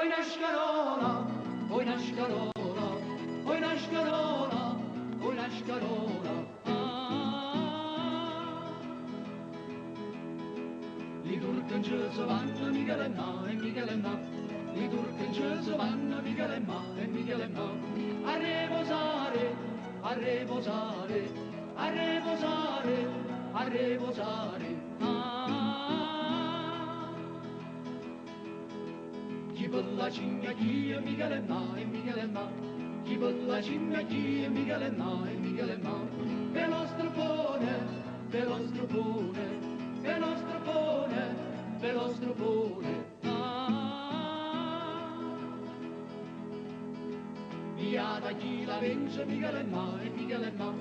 oi una scarola, oi una scarola, oi una scarola, oi una scarola. Li turchen se vanno, Michele no, e Michele no. Li turchen se vanno, Michele no, e Michele no. A riposare, a riposare, a riposare, a riposare. Chi per la cigna chi è Michele no, e Michele no. Chi per la cigna chi è Michele no, e Michele no. Per lo stropone, per lo stropone, per lo stropone, per lo stropone. Via da chi la vence, Michele no, e Michele no.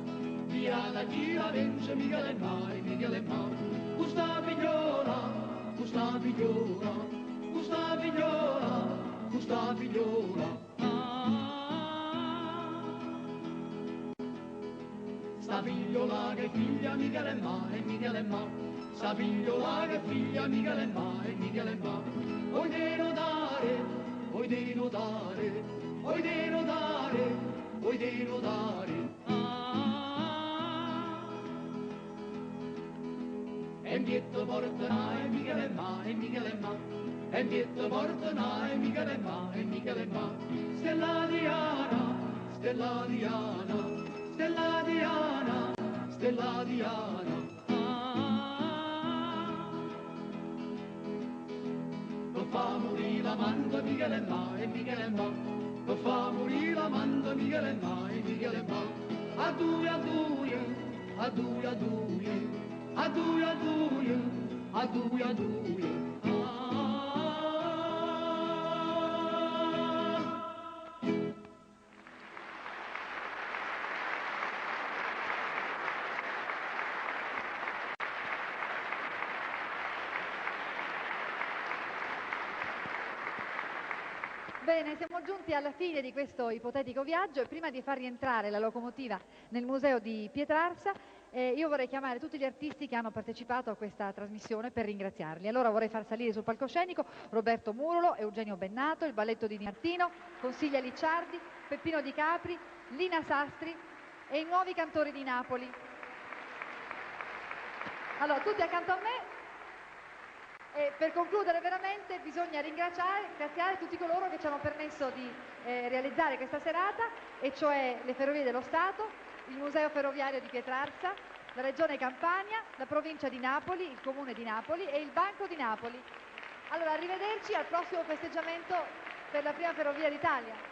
Via da chi la vence, Michele no, e Michele no. Questa figliola, questa figliola, questa figliola, questa figliola. Sta figliola che figlia Michele no, e Michele no. Sta figliola che figlia Michele no, e Michele no. Oi di notare, oi di notare, oi di notare, oi di notare. E dietro porta no, e Michele no, e Michele no. E dietro porta no, e Michele no, e Michele no. Stella Diana, Stella Diana, Stella Diana, Stella Diana. Per fa morire l'amante Michele no, e Michele no. Per fa morire l'amante Michele no, e Michele no. A due, a due, a due, a due, a due, a due, a due, a due. Bene, siamo giunti alla fine di questo ipotetico viaggio e prima di far rientrare la locomotiva nel museo di Pietrarsa, io vorrei chiamare tutti gli artisti che hanno partecipato a questa trasmissione per ringraziarli. Allora vorrei far salire sul palcoscenico Roberto Murolo, Eugenio Bennato, il balletto di Di Martino, Consiglia Licciardi, Peppino Di Capri, Lina Sastri e i nuovi cantori di Napoli. Allora, tutti accanto a me. E per concludere veramente bisogna ringraziare tutti coloro che ci hanno permesso di realizzare questa serata, e cioè le Ferrovie dello Stato, il Museo Ferroviario di Pietrarsa, la Regione Campania, la Provincia di Napoli, il Comune di Napoli e il Banco di Napoli. Allora, arrivederci al prossimo festeggiamento per la prima ferrovia d'Italia.